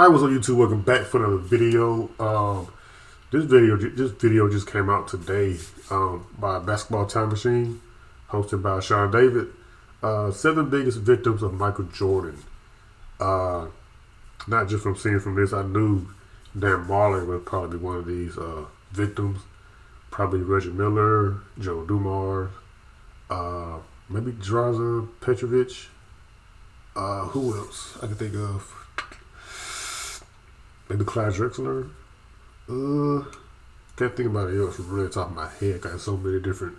Hi, what's up, YouTube? Welcome back for another video. This video just came out today by Basketball Time Machine, hosted by Sean David. 7 biggest victims of Michael Jordan. Not just from seeing from this, I knew Dan Marley would probably be one of these victims. Probably Reggie Miller, Joe Dumars, maybe Drazen Petrovic. Who else I can think of? Maybe Clyde Drexler. Can't think about it else really off the top of my head. Got so many different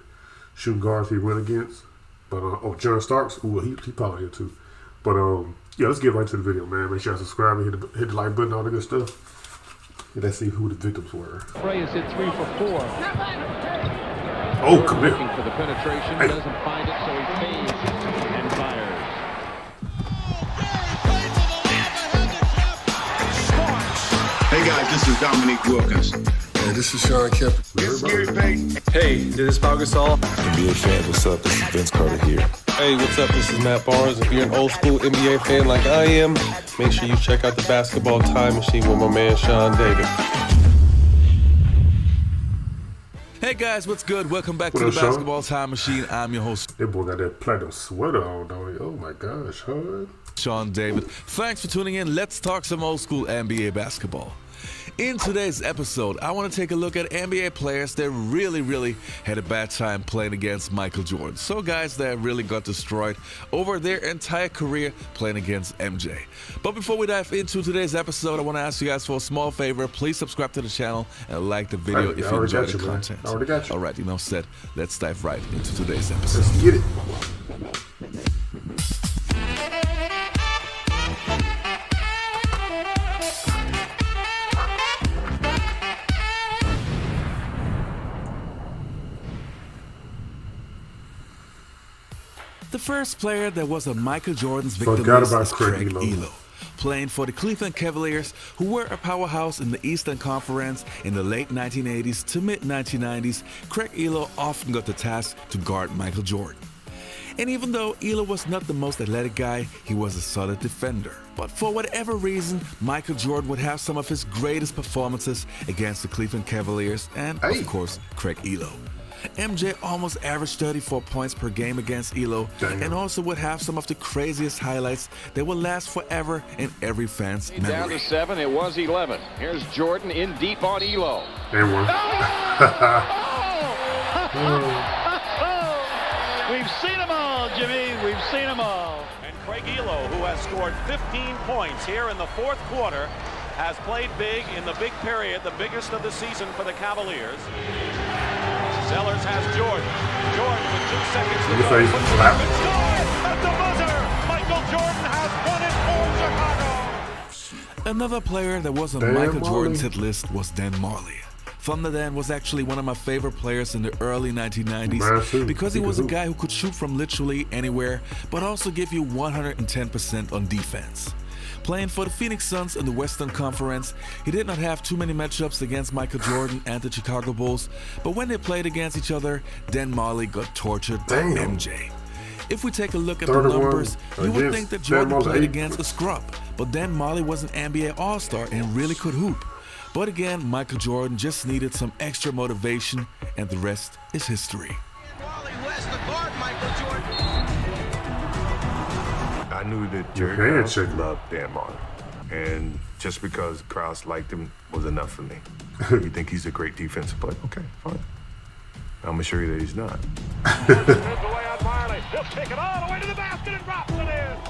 shooting guards he went against. But John Starks, he probably here too. But yeah, let's get right to the video, man. Make sure you subscribe and hit the like button, all the good stuff. And let's see who the victims were. Frey has hit 3 for 4. Oh, come here. Looking for the penetration, doesn't find it, so he fades and fires. Hey guys, this is Dominique Wilkins. Hey, this is Sean Kemp. Hey, this is Pau Gasol. NBA fans, what's up? This is Vince Carter here. Hey, what's up? This is Matt Barnes. If you're an old school NBA fan like I am, make sure you check out the Basketball Time Machine with my man Sean David. Hey guys, what's good? Welcome back to the Basketball Time Machine. I'm your host. That boy got that platinum sweater on, don't he? Oh my gosh, huh? Sean David. Thanks for tuning in. Let's talk some old school NBA basketball. In today's episode, I want to take a look at NBA players that really had a bad time playing against Michael Jordan. So guys that really got destroyed over their entire career playing against MJ. But before we dive into today's episode, I want to ask you guys for a small favor. Please subscribe to the channel and like the video if you enjoy the content. I already got you. All right, enough said. Let's dive right into today's episode. Let's get it. The first player that was on Michael Jordan's victim list is Craig Elo. Playing for the Cleveland Cavaliers, who were a powerhouse in the Eastern Conference in the late 1980s to mid-1990s, Craig Elo often got the task to guard Michael Jordan. And even though Elo was not the most athletic guy, he was a solid defender. But for whatever reason, Michael Jordan would have some of his greatest performances against the Cleveland Cavaliers and, of course, Craig Elo. MJ almost averaged 34 points per game against Elo, and also would have some of the craziest highlights that will last forever in every fan's memory. Down to 7, it was 11. Here's Jordan in deep on Elo. And one. We've seen them all, Jimmy. We've seen them all. And Craig Elo, who has scored 15 points here in the fourth quarter, has played big in the big period, the biggest of the season for the Cavaliers. Sellers has Jordan. Jordan with 2 seconds to go. At the buzzer, Michael Jordan has won it for Chicago. Another player that was on Michael Jordan's hit list was Dan Marley. Thunder Dan was actually one of my favorite players in the early 1990s because he was a guy who could shoot from literally anywhere, but also give you 110% on defense. Playing for the Phoenix Suns in the Western Conference, he did not have too many matchups against Michael Jordan and the Chicago Bulls, but when they played against each other, Dan Marley got tortured by MJ. If we take a look at the numbers, you would think that Jordan played against a scrub, but Dan Marley was an NBA All-Star and really could hoop. But again, Michael Jordan just needed some extra motivation, and the rest is history. I knew that Jerry Krause loved Dan Marley, and just because Krause liked him was enough for me. You think he's a great defensive player? Okay, fine. I'm gonna show you that he's not. He'll take it all the way to the basket and drops it in.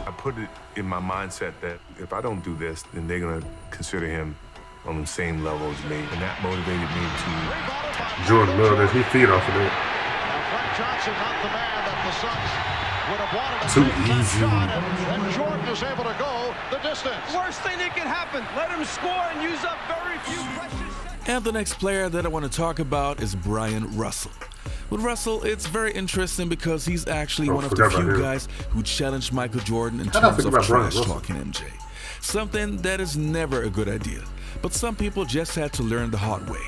I put it in my mindset that if I don't do this, then they're gonna consider him on the same level as me, and that motivated me to. Jordan loved that. He feed off of that. Frank Johnson, not the man that the Suns would have wanted. Too easy. And Jordan is able to go the distance. Worst thing that can happen. Let him score and use up very few precious seconds. And the next player that I want to talk about is Brian Russell. With Russell, it's very interesting because he's actually one of the few guys who challenged Michael Jordan in terms of trash-talking MJ. Something that is never a good idea, but some people just had to learn the hard way.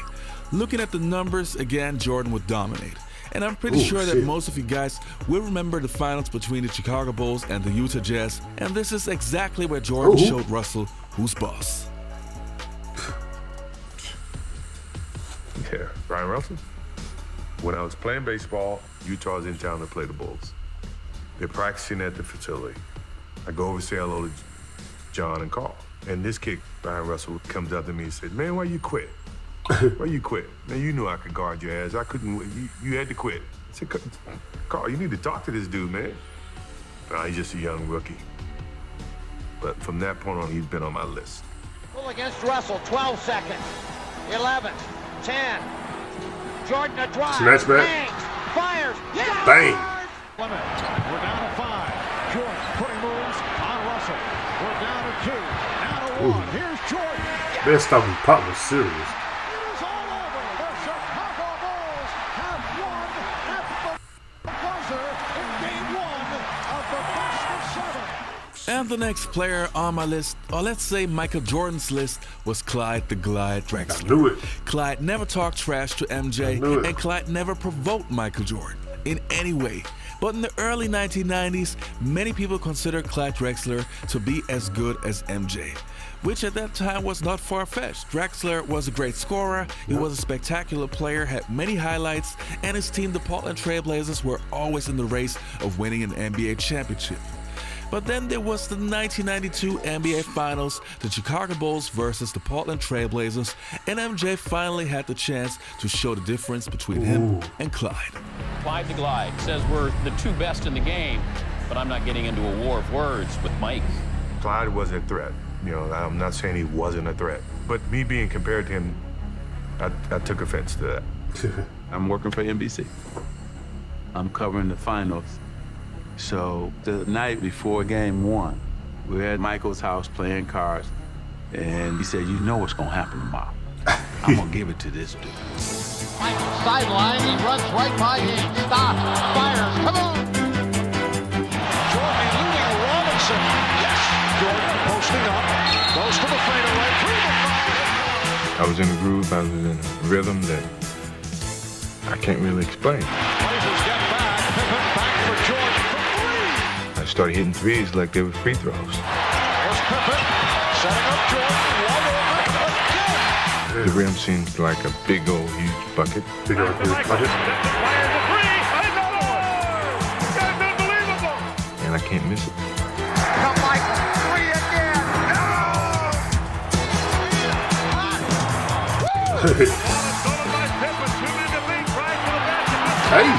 Looking at the numbers, again, Jordan would dominate. And I'm pretty sure that most of you guys will remember the finals between the Chicago Bulls and the Utah Jazz. And this is exactly where Jordan showed Russell who's boss. Brian Russell? When I was playing baseball, Utah's in town to play the Bulls. They're practicing at the facility. I go over to say hello to John and Carl. And this kid, Brian Russell, comes up to me and said, man, why you quit? Why you quit? Man, you knew I could guard your ass. I couldn't, you had to quit. I said, Carl, you need to talk to this dude, man. Nah, he's just a young rookie. But from that point on, he's been on my list. Pull against Russell, 12 seconds. 11, 10. Jordan a drive. Snatch back. Bangs, fires. Yeah. Bang. We're down to 5. Jordan putting moves on Russell. We're down to 2. Now to 1. Here's Jordan. Best stuff in pop was serious. It is all over. The Chicago Bulls have won at the buzzer in Game 1 of the best of 7. And the next player on my list, or let's say Michael Jordan's list, was Clyde the Glide Drexler. I knew it. Clyde never talked trash to MJ, and Clyde never provoked Michael Jordan in any way. But in the early 1990s, many people considered Clyde Drexler to be as good as MJ, which at that time was not far-fetched. Drexler was a great scorer, he was a spectacular player, had many highlights, and his team, the Portland Trail Blazers, were always in the race of winning an NBA championship. But then there was the 1992 NBA Finals, the Chicago Bulls versus the Portland Trail Blazers, and MJ finally had the chance to show the difference between him and Clyde. Clyde the Glide says we're the two best in the game, but I'm not getting into a war of words with Mike. Clyde was a threat. You know, I'm not saying he wasn't a threat, but me being compared to him, I took offense to that. I'm working for NBC. I'm covering the finals. So the night before Game 1, we were at Michael's house playing cards, and he said, you know what's gonna happen tomorrow. I'm gonna give it to this dude. Michael sideline, he runs right by him. Stops, fires, come on! Jordan eluding Robinson. Yes! Jordan posting up. Goes to the fadeaway. I was in a groove, I was in a rhythm that I can't really explain. Blazers get back. Pippen back for Jordan for 3. I started hitting threes like they were free throws. Here's Pippen. Setting up Jordan. Wide open again. The rim seemed like a big old huge bucket. Big old huge bucket. And I can't miss it. Come Michael, 3 again! Hey!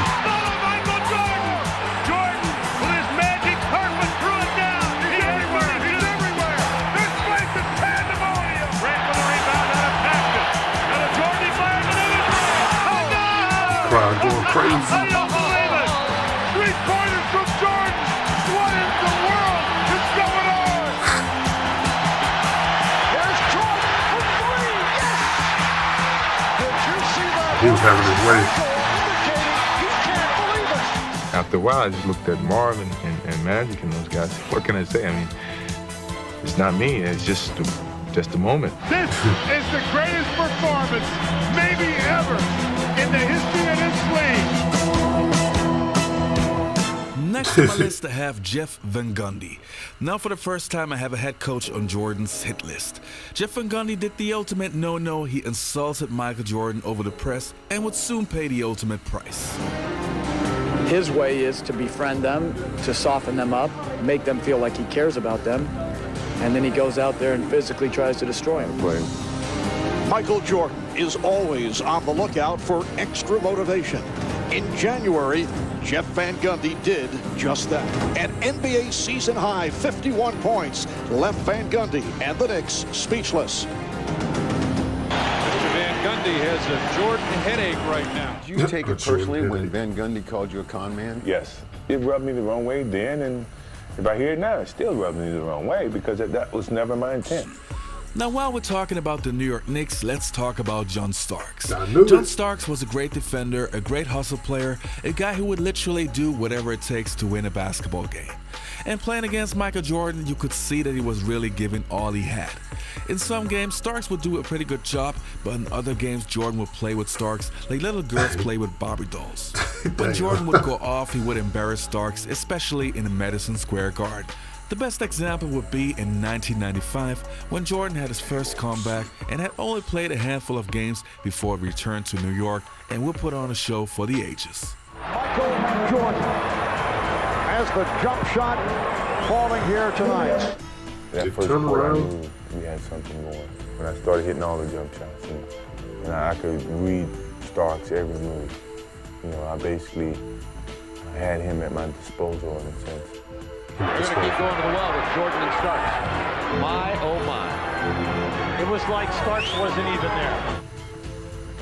Crowd going crazy. 3-pointers from Jordan. What in the world is going on? Here's Jordan for 3. Yes! Did you see that? He was having his way. Indicating he can't believe it. After a while, I just looked at Marvin and Magic and those guys. What can I say? I mean, it's not me. It's just a moment. This is the greatest performance, maybe ever, in the history of this league. Next on my list, I have Jeff Van Gundy. Now for the first time, I have a head coach on Jordan's hit list. Jeff Van Gundy did the ultimate no-no. He insulted Michael Jordan over the press and would soon pay the ultimate price. His way is to befriend them, to soften them up, make them feel like he cares about them, and then he goes out there and physically tries to destroy them. Michael Jordan is always on the lookout for extra motivation. In January, Jeff Van Gundy did just that. An NBA season-high 51 points left Van Gundy and the Knicks speechless. Mr. Van Gundy has a Jordan headache right now. Did you take it personally when Van Gundy called you a con man? Yes. It rubbed me the wrong way then, and if I hear it now, it still rubs me the wrong way because that was never my intent. Now, while we're talking about the New York Knicks, let's talk about John Starks. John Starks was a great defender, a great hustle player, a guy who would literally do whatever it takes to win a basketball game. And playing against Michael Jordan, you could see that he was really giving all he had. In some games, Starks would do a pretty good job, but in other games, Jordan would play with Starks like little girls play with Barbie dolls. When Jordan would go off, he would embarrass Starks, especially in the Madison Square Garden. The best example would be in 1995 when Jordan had his first comeback and had only played a handful of games before he returned to New York and would put on a show for the ages. Michael Jordan as the jump shot falling here tonight. That first quarter, I knew we had something going. When I started hitting all the jump shots, and I could read Starks every move. You know, I basically had him at my disposal in a sense. We're going to keep going to the well with Jordan and Starks. My, oh my. It was like Starks wasn't even there.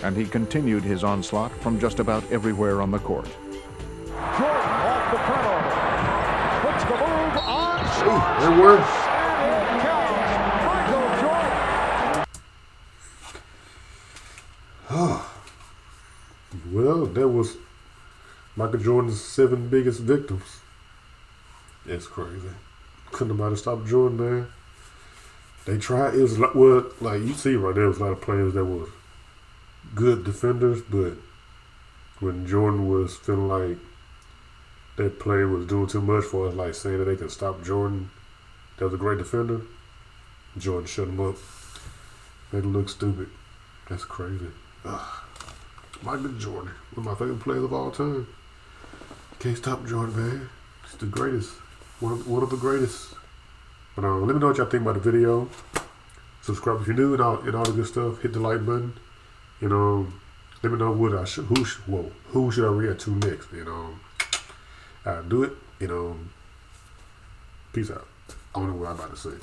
And he continued his onslaught from just about everywhere on the court. Jordan off the turnover. Puts the move on. It works. And it counts. Michael Jordan. Well, that was Michael Jordan's 7 biggest victims. It's crazy. Couldn't nobody stop Jordan there. They tried. It was like, well, like you see right there, was a lot of players that were good defenders, but when Jordan was feeling like that player was doing too much for us, like saying that they could stop Jordan, that was a great defender, Jordan shut him up. Made him look stupid. That's crazy. Michael Jordan, one of my favorite players of all time. Can't stop Jordan, man. He's the greatest. One of the greatest. But let me know what y'all think about the video. Subscribe if you're new and all the good stuff. Hit the like button. You know, let me know what who should I react to next? You know, I'll do it. You know, peace out. I don't know what I'm about to say.